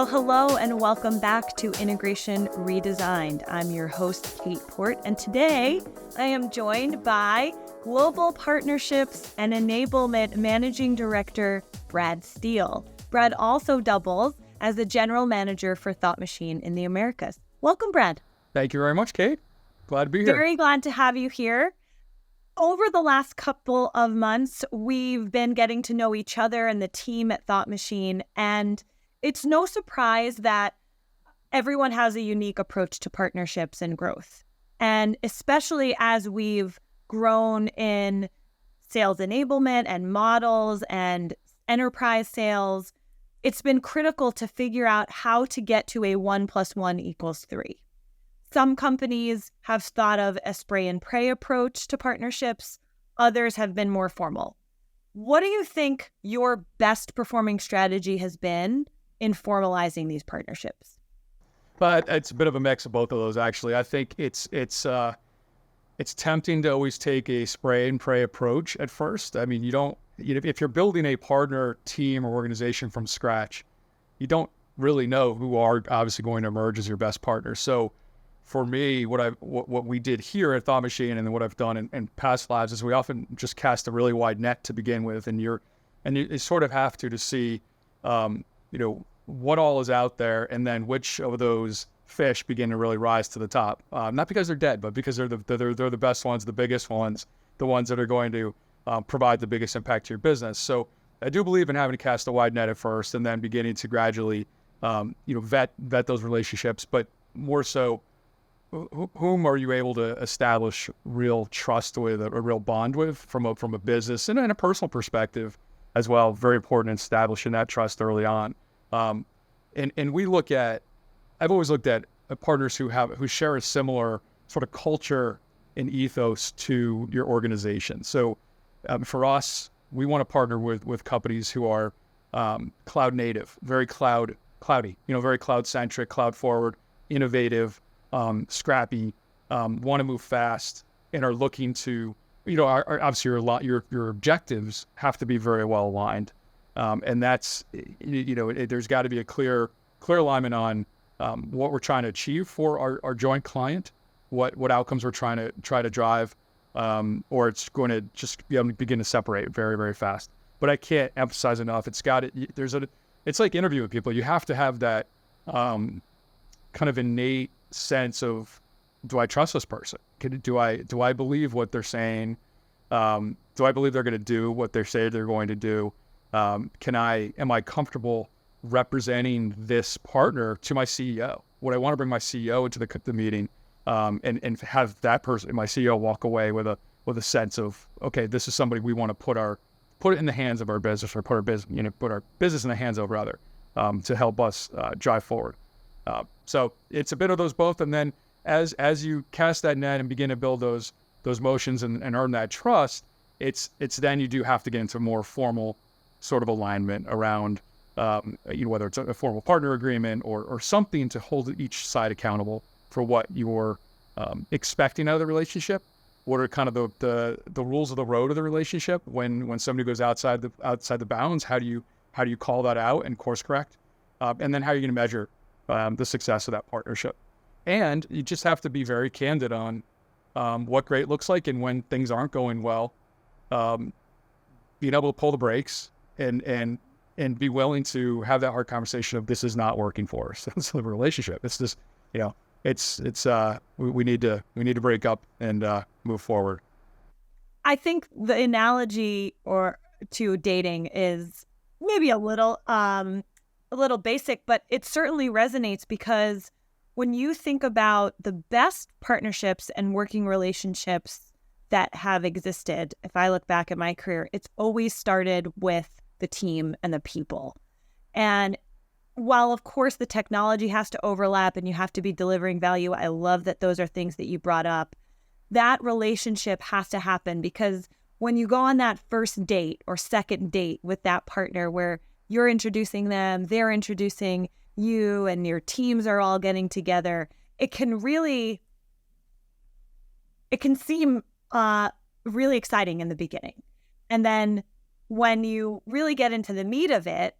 Well, hello and welcome back to Integration Redesigned. I'm your host, Cait Porte, and today I am joined by Global Partnerships and Enablement Managing Director, Brad Steele. Brad also doubles as the General Manager for Thought Machine in the Americas. Welcome, Brad. Thank you very much, Cait. Glad to be here. Very glad to have you here. Over the last couple of months, we've been getting to know each other and the team at Thought Machine, and it's no surprise that everyone has a unique approach to partnerships and growth. And especially as we've grown in sales enablement and models and enterprise sales, it's been critical to figure out how to get to a 1 + 1 = 3. Some companies have thought of a spray and pray approach to partnerships. Others have been more formal. What do you think your best performing strategy has been in formalizing these partnerships? But it's a bit of a mix of both of those, actually. I think it's tempting to always take a spray and pray approach at first. I mean, if you're building a partner team or organization from scratch, you don't really know who are obviously going to emerge as your best partners. So for me, what we did here at Thought Machine and then what I've done in past lives is we often just cast a really wide net to begin with, and you sort of have to see, what all is out there, and then which of those fish begin to really rise to the top. Not because they're dead, but because they're the best ones, the biggest ones, the ones that are going to provide the biggest impact to your business. So I do believe in having to cast a wide net at first, and then beginning to gradually, vet those relationships, but more so, whom are you able to establish real trust with, a real bond with from a business and a personal perspective as well. Very important in establishing that trust early on. And I've always looked at partners who share a similar sort of culture and ethos to your organization. So for us, we want to partner with companies who are cloud native, very cloudy, very cloud centric, cloud forward, innovative, scrappy, want to move fast, and are looking to, obviously your objectives have to be very well aligned. And that's, there's got to be a clear alignment on what we're trying to achieve for our joint client, what outcomes we're trying to drive, or it's going to just begin to separate very, very fast. But I can't emphasize enough. It's like interviewing people. You have to have that kind of innate sense of, do I trust this person? Do I believe what they're saying? Do I believe they're going to do what they say they're going to do? Am I comfortable representing this partner to my CEO? Would I want to bring my CEO into the meeting, and have that person, my CEO, walk away with a sense of, okay, this is somebody we want to put it in the hands of our business, or put our business in the hands of, rather, to help us drive forward. So it's a bit of those both. And then as you cast that net and begin to build those motions and earn that trust, it's then you do have to get into more formal sort of alignment around, whether it's a formal partner agreement or something to hold each side accountable for what you're expecting out of the relationship. What are kind of the rules of the road of the relationship when somebody goes outside the bounds? How do you call that out and course correct? And then how are you going to measure the success of that partnership? And you just have to be very candid on what great looks like, and when things aren't going well, being able to pull the brakes and be willing to have that hard conversation of, this is not working for us. It's the relationship. It's just, we need to break up and move forward. I think the analogy to dating is maybe a little basic, but it certainly resonates, because when you think about the best partnerships and working relationships that have existed, if I look back at my career, it's always started with the team and the people. And while, of course, the technology has to overlap and you have to be delivering value, I love that those are things that you brought up. That relationship has to happen, because when you go on that first date or second date with that partner, where you're introducing them, they're introducing you, and your teams are all getting together, it can seem really exciting in the beginning. And then when you really get into the meat of it,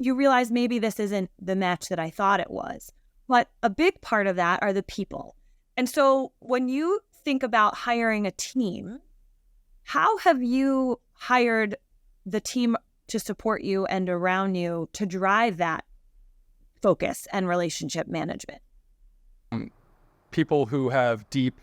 you realize maybe this isn't the match that I thought it was. But a big part of that are the people. And so when you think about hiring a team, how have you hired the team to support you and around you to drive that focus and relationship management? People who have deep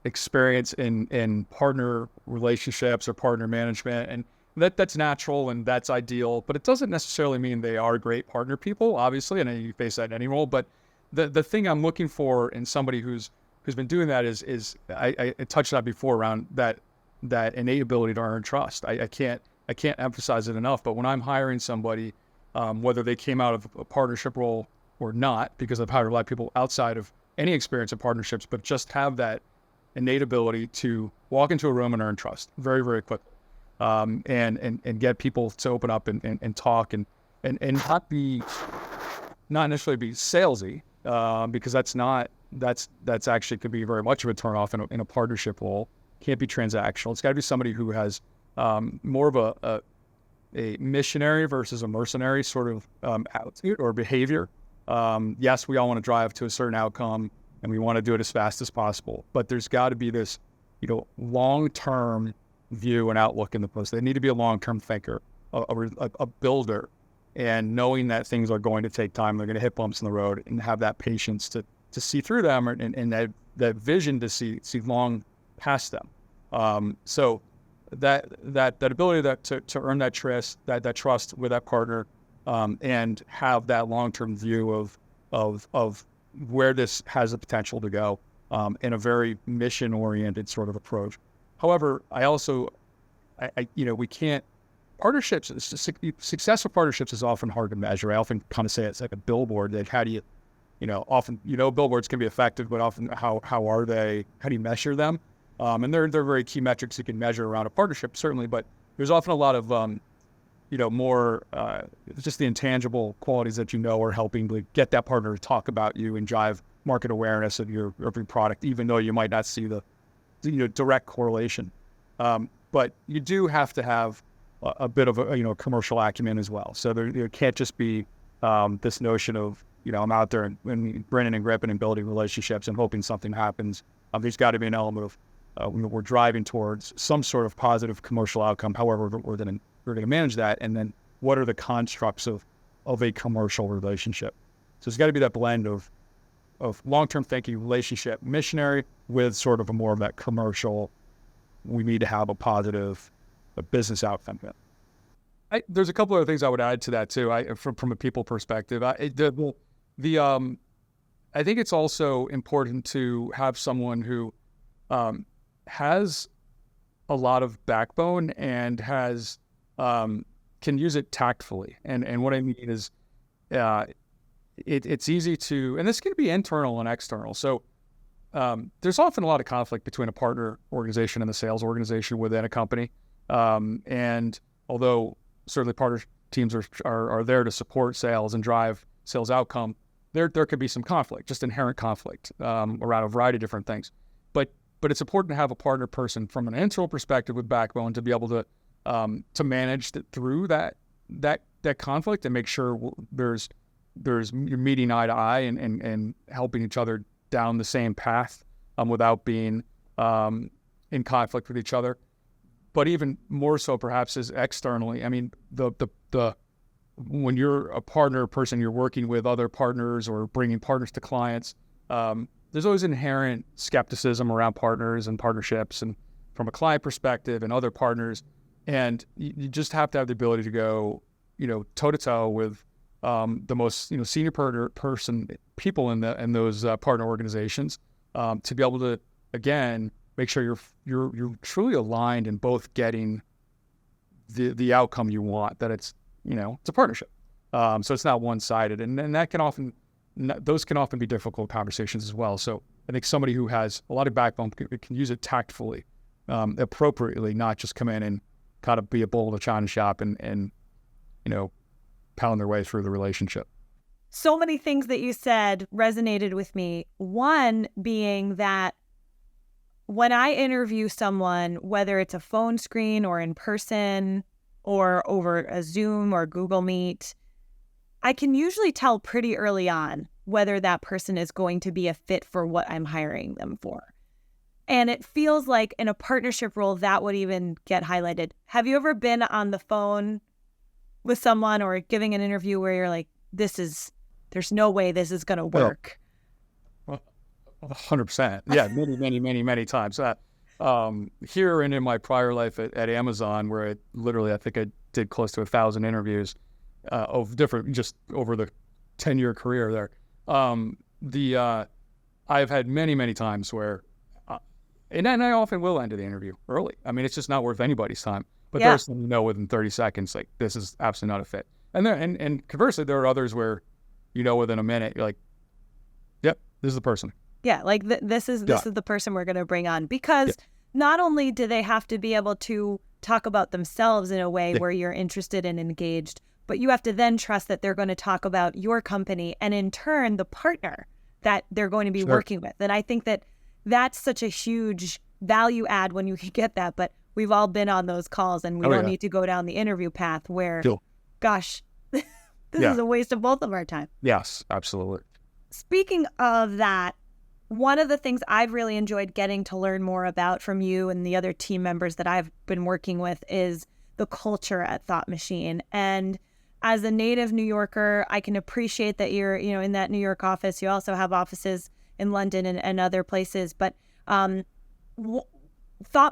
experience in partner relationships or partner management, and that's natural and that's ideal, but it doesn't necessarily mean they are great partner people, obviously, and you face that in any role. But the thing I'm looking for in somebody who's been doing that is I touched on before around that innate ability to earn trust. I can't emphasize it enough, but when I'm hiring somebody, whether they came out of a partnership role or not, because I've hired a lot of people outside of any experience in partnerships, but just have that innate ability to walk into a room and earn trust very, very quickly, and get people to open up and talk and not necessarily be salesy, because that's actually could be very much of a turnoff in a partnership role. Can't be transactional. It's got to be somebody who has more of a missionary versus a mercenary sort of attitude or behavior. Yes, we all want to drive to a certain outcome and we want to do it as fast as possible, but there's got to be this, long-term view and outlook in the post. They need to be a long-term thinker, a builder, and knowing that things are going to take time, they're going to hit bumps in the road, and have that patience to see through them, and that vision to see long past them. So that ability to earn that trust with that partner, and have that long-term view of where this has the potential to go, in a very mission-oriented sort of approach. However, we can't, successful partnerships is often hard to measure. I often kind of say it's like a billboard, that how do you, often, billboards can be effective, but often how are they, how do you measure them? And they're very key metrics you can measure around a partnership, certainly, but there's often a lot of, more just the intangible qualities that are helping to get that partner to talk about you and drive market awareness of your product, even though you might not see the direct correlation. But you do have to have a bit of a commercial acumen as well. So there can't just be this notion of I'm out there and grinning and gripping and building relationships and hoping something happens. There's got to be an element of we're driving towards some sort of positive commercial outcome. However, we're going to manage that, and then what are the constructs of a commercial relationship? So it's got to be that blend of long-term thinking, relationship, missionary, with sort of a more of that commercial. We need to have a positive business outcome. There's a couple other things I would add to that too. From a people perspective, I think it's also important to have someone who has a lot of backbone and has can use it tactfully. And what I mean is, it's easy to, and this can be internal and external. So there's often a lot of conflict between a partner organization and the sales organization within a company. And although certainly partner teams are there to support sales and drive sales outcome, there could be some conflict, just inherent conflict around a variety of different things. But it's important to have a partner person from an internal perspective with backbone to be able to manage through that conflict and make sure you're meeting eye to eye and helping each other down the same path without being in conflict with each other. But even more so perhaps is externally. I mean, when you're a partner person, you're working with other partners or bringing partners to clients, there's always inherent skepticism around partners and partnerships, and from a client perspective and other partners. And you just have to have the ability to go, toe to toe with the most, senior people in those partner organizations, to be able to, again, make sure you're truly aligned in both getting the outcome you want, that it's a partnership. So it's not one-sided, and that those can often be difficult conversations as well. So I think somebody who has a lot of backbone can use it tactfully, appropriately, not just come in and kind of be a bull in a china shop and pound their way through the relationship. So many things that you said resonated with me. One being that when I interview someone, whether it's a phone screen or in person or over a Zoom or Google Meet, I can usually tell pretty early on whether that person is going to be a fit for what I'm hiring them for. And it feels like in a partnership role, that would even get highlighted. Have you ever been on the phone with someone or giving an interview where you're like, there's no way this is going to work? Well, 100%. Yeah, many times. Here and in my prior life at Amazon, where I think I did close to 1,000 interviews of different, just over the 10-year career there. I've had many times where, and I often will end the interview early. I mean, it's just not worth anybody's time. But there's some within 30 seconds, like, this is absolutely not a fit. And conversely, there are others where within a minute, you're like, yep, this is the person. Yeah, like this is the person we're going to bring on, because not only do they have to be able to talk about themselves in a way where you're interested and engaged, but you have to then trust that they're going to talk about your company and in turn the partner that they're going to be working with. And I think that that's such a huge value add when you can get that. But we've all been on those calls, and we don't need to go down the interview path where, gosh, this is a waste of both of our time. Yes, absolutely. Speaking of that, one of the things I've really enjoyed getting to learn more about from you and the other team members that I've been working with is the culture at Thought Machine. And as a native New Yorker, I can appreciate that you're, in that New York office. You also have offices in London and other places. But Thought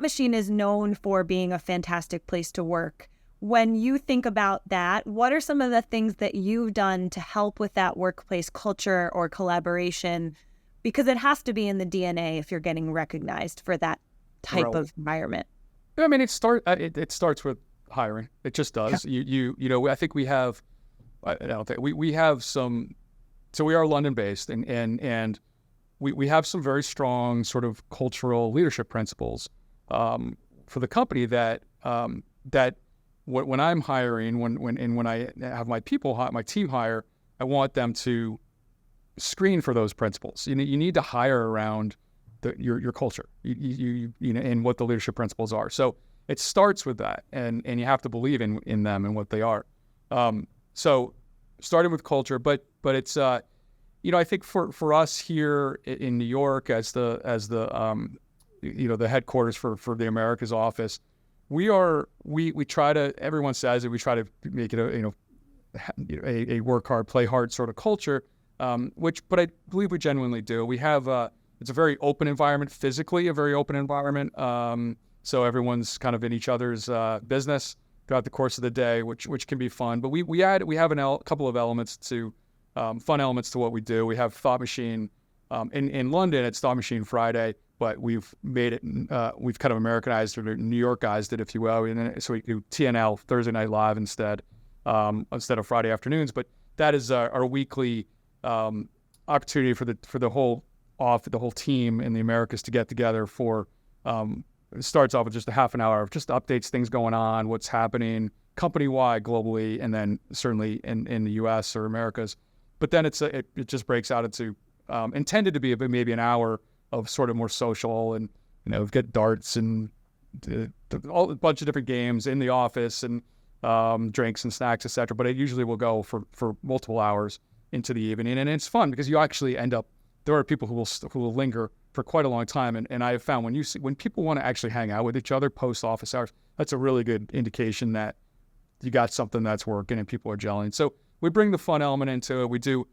Machine is known for being a fantastic place to work. When you think about that, what are some of the things that you've done to help with that workplace culture or collaboration? Because it has to be in the DNA if you're getting recognized for that type of environment. I mean, it starts with hiring. It just does. I think we have. I don't think we have some. So we are London based, and we have some very strong sort of cultural leadership principles for the company that when I'm hiring, when I have my team hire, I want them to screen for those principles. You need to hire around your culture, and what the leadership principles are. So it starts with that, and you have to believe in them and what they are. So starting with culture, but it's I think for us here in New York as the headquarters for the Americas office, we try to, everyone says that we try to make it a work hard, play hard sort of culture. But I believe we genuinely do. We have it's a very open environment, physically a very open environment. So everyone's kind of in each other's business throughout the course of the day, which can be fun. But we have a couple of elements to fun elements to what we do. We have Thought Machine in London. It's Thought Machine Friday, but we've made it. We've kind of Americanized it, or New Yorkized it, if you will. And so we do TNL, Thursday Night Live, instead of Friday afternoons. But that is our weekly opportunity for the whole team in the Americas to get together for. It starts off with just a half an hour of just updates, things going on, what's happening company-wide, globally, and then certainly in the U.S. or Americas. But then it just breaks out into intended to be maybe an hour of sort of more social, and get darts and a bunch of different games in the office, and drinks and snacks, etc. But it usually will go for multiple hours into the evening, and it's fun because you actually end up. There are people who will linger for quite a long time, and I have found when people want to actually hang out with each other post office hours, that's a really good indication that you got something that's working and people are gelling. So we bring the fun element into it. We do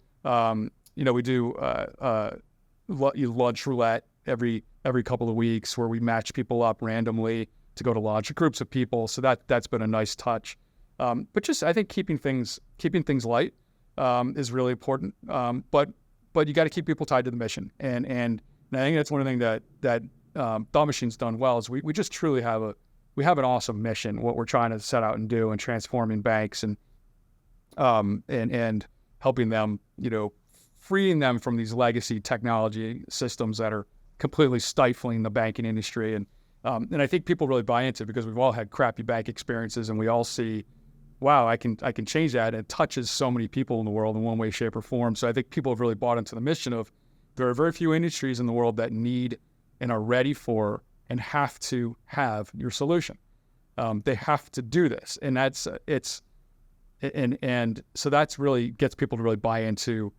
lunch roulette every couple of weeks, where we match people up randomly to go to lunch, groups of people. So that's been a nice touch. But just, I think keeping things light is really important. But you got to keep people tied to the mission. And I think that's one thing that Thought Machine's done well, is we just truly have an awesome mission, what we're trying to set out and do, and transforming banks and helping them, freeing them from these legacy technology systems that are completely stifling the banking industry. And I think people really buy into it, because we've all had crappy bank experiences, and we all see, wow, I can change that. And it touches so many people in the world in one way, shape, or form. So I think people have really bought into the mission of, there are very few industries in the world that need and are ready for and have to have your solution. They have to do this, and it's And so that's really gets people to really buy into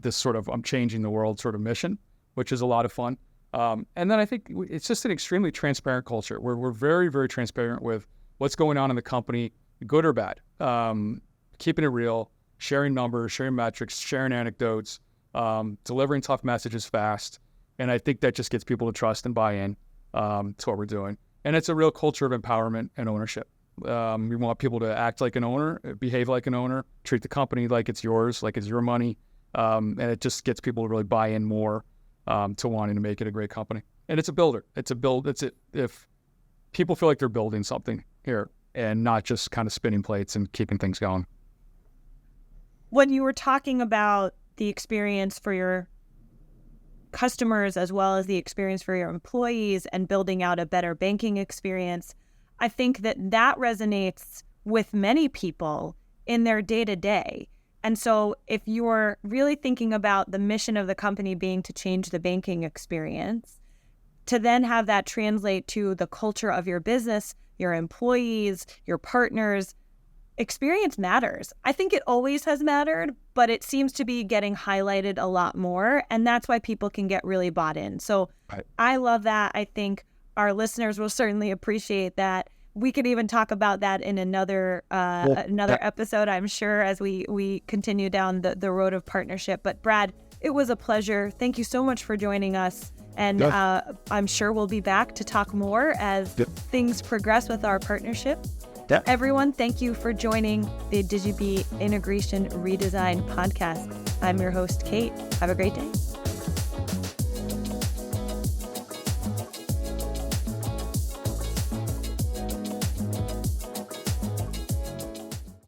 this sort of I'm changing the world sort of mission, which is a lot of fun. And then I think it's just an extremely transparent culture where we're very, very transparent with what's going on in the company, good or bad, keeping it real, sharing numbers, sharing metrics, sharing anecdotes, delivering tough messages fast. And I think that just gets people to trust and buy in to what we're doing. And it's a real culture of empowerment and ownership. We want people to act like an owner, behave like an owner, treat the company like it's yours, like it's your money. And it just gets people to really buy in more to wanting to make it a great company. And it's a builder. If people feel like they're building something here and not just kind of spinning plates and keeping things going. When you were talking about the experience for your customers as well as the experience for your employees and building out a better banking experience, I think that resonates with many people in their day-to-day. And so if you're really thinking about the mission of the company being to change the banking experience, to then have that translate to the culture of your business, your employees, your partners, experience matters. I think it always has mattered, but it seems to be getting highlighted a lot more. And that's why people can get really bought in. So Right. I love that. I think our listeners will certainly appreciate that. We could even talk about that in another episode, I'm sure, as we continue down the road of partnership. But Brad, it was a pleasure. Thank you so much for joining us. And I'm sure we'll be back to talk more as things progress with our partnership. Yeah. Everyone, thank you for joining the DigiBee Integration Redesigned podcast. I'm your host, Cait. Have a great day.